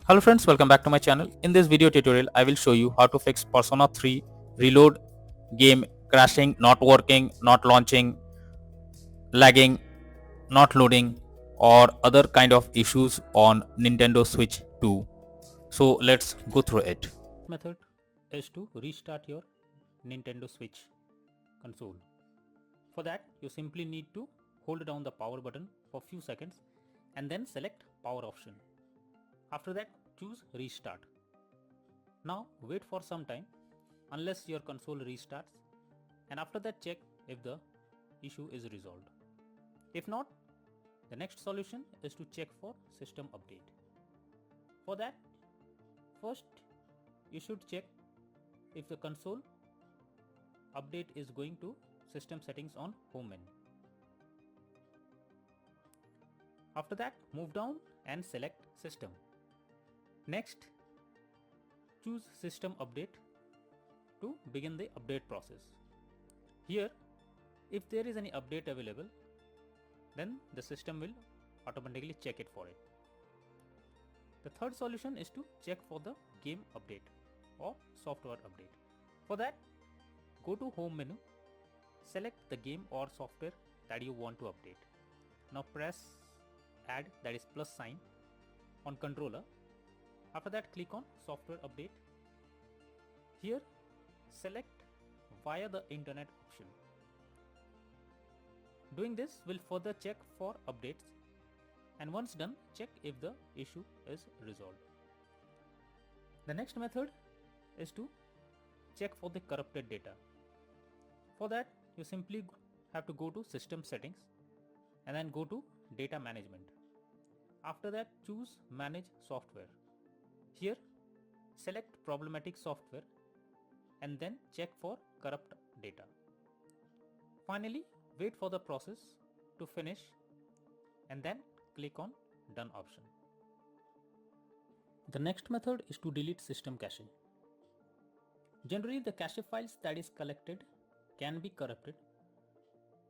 Hello friends, welcome back to my channel. In this video tutorial, I will show you how to fix Persona 3 Reload game crashing, not working, not launching, lagging, not loading, or other kind of issues on Nintendo Switch 2. So let's go through it. Method is to restart your Nintendo Switch console. For that, you simply need to hold down the power button for few seconds and then select power option. After that, choose restart. Now wait for some time unless your console restarts, and after that check if the issue is resolved. If not, the next solution is to check for system update. For that, first you should check if the console update is going to system settings on home menu. After that, move down and select system. Next, choose system update to begin the update process. Here, if there is any update available, then the system will automatically check it for it. The third solution is to check for the game update or software update. For that, go to home menu, select the game or software that you want to update. Now press add, that is plus sign, on controller. After that, click on software update. Here, select via the internet option. Doing this will further check for updates, and once done, check if the issue is resolved. The next method is to check for the corrupted data. For that, you simply have to go to system settings and then go to data management. After that, choose manage software. Here, select problematic software and then check for corrupt data. Finally, wait for the process to finish and then click on done option. The next method is to delete system cache. Generally, the cache files that is collected can be corrupted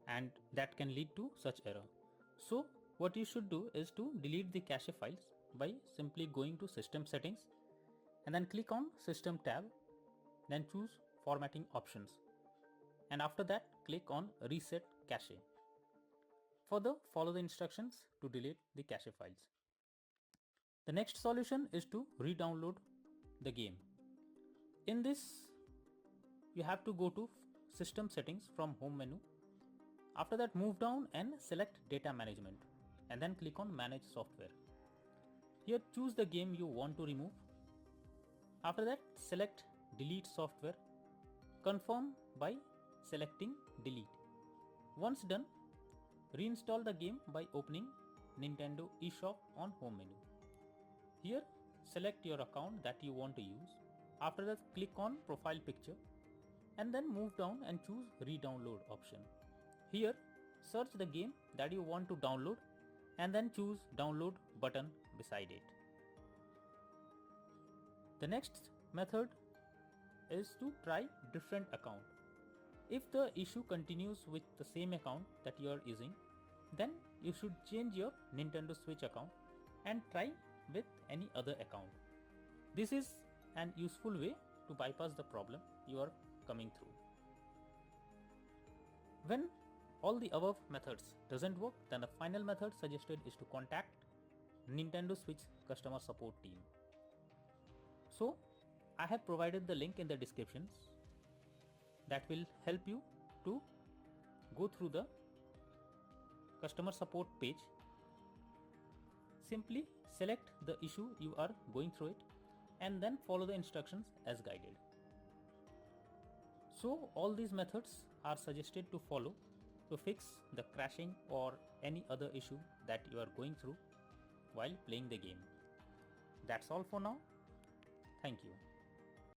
and that can lead to such error. So what you should do is to delete the cache files by simply going to system settings and then click on system tab, then choose formatting options, and after that click on reset cache. Further, follow the instructions to delete the cache files. The next solution is to re-download the game. In this, you have to go to system settings from home menu. After that, move down and select data management and then click on manage software. Here, choose the game you want to remove. After that, select delete software. Confirm by selecting delete. Once done, reinstall the game by opening Nintendo eShop on home menu. Here, select your account that you want to use. After that, click on profile picture and then move down and choose re-download option. Here, search the game that you want to download and then choose download button beside it. The next method is to try different account. If the issue continues with the same account that you are using, then you should change your Nintendo Switch account and try with any other account. This is an useful way to bypass the problem you are coming through. When all the above methods doesn't work, then the final method suggested is to contact Nintendo Switch customer support team. So I have provided the link in the descriptions that will help you to go through the customer support page. Simply select the issue you are going through it and then follow the instructions as guided. So all these methods are suggested to follow to fix the crashing or any other issue that you are going through while playing the game. That's all for now. Thank you.